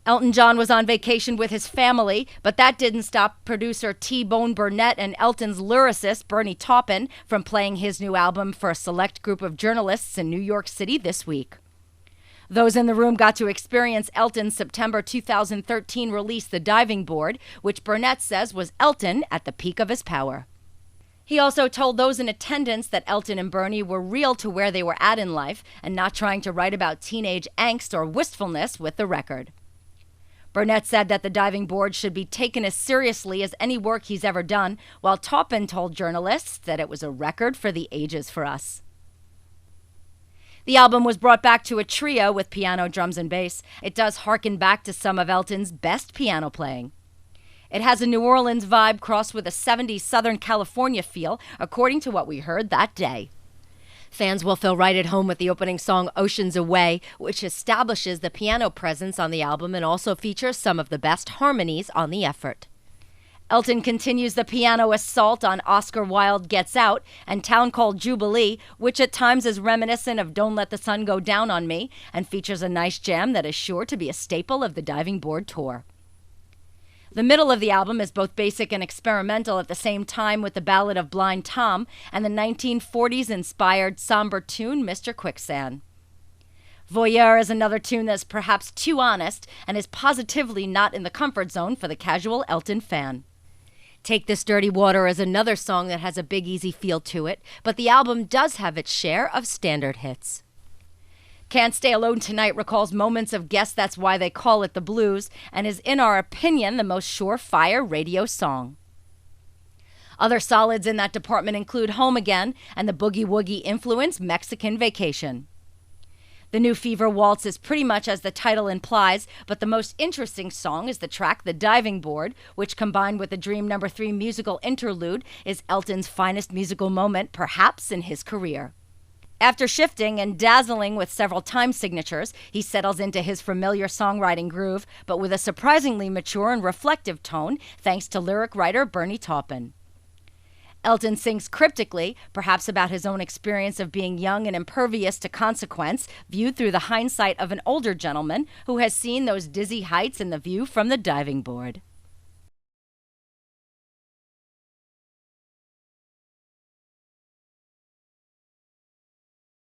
Elton John was on vacation with his family, but that didn't stop producer T-Bone Burnett and Elton's lyricist Bernie Taupin from playing his new album for a select group of journalists in New York City this week. Those in the room got to experience Elton's September 2013 release, The Diving Board, which Burnett says was Elton at the peak of his power. He also told those in attendance that Elton and Bernie were real to where they were at in life and not trying to write about teenage angst or wistfulness with the record. Burnett said that The Diving Board should be taken as seriously as any work he's ever done, while Taupin told journalists that it was a record for the ages for us. The album was brought back to a trio with piano, drums, and bass. It does harken back to some of Elton's best piano playing. It has a New Orleans vibe crossed with a 70s Southern California feel, according to what we heard that day. Fans will feel right at home with the opening song Oceans Away, which establishes the piano presence on the album and also features some of the best harmonies on the effort. Elton continues the piano assault on Oscar Wilde Gets Out and Town Called Jubilee, which at times is reminiscent of Don't Let the Sun Go Down on Me and features a nice jam that is sure to be a staple of the Diving Board tour. The middle of the album is both basic and experimental at the same time, with the Ballad of Blind Tom and the 1940s-inspired somber tune Mr. Quicksand. Voyeur is another tune that's perhaps too honest and is positively not in the comfort zone for the casual Elton fan. Take This Dirty Water is another song that has a Big Easy feel to it, but the album does have its share of standard hits. Can't Stay Alone Tonight recalls moments of Guess That's Why They Call It the Blues and is, in our opinion, the most surefire radio song. Other solids in that department include Home Again and the boogie-woogie influence Mexican Vacation. The new Fever Waltz is pretty much as the title implies, but the most interesting song is the track The Diving Board, which combined with the Dream No. 3 musical interlude is Elton's finest musical moment, perhaps in his career. After shifting and dazzling with several time signatures, he settles into his familiar songwriting groove, but with a surprisingly mature and reflective tone, thanks to lyric writer Bernie Taupin. Elton sings cryptically, perhaps about his own experience of being young and impervious to consequence, viewed through the hindsight of an older gentleman who has seen those dizzy heights and the view from the diving board.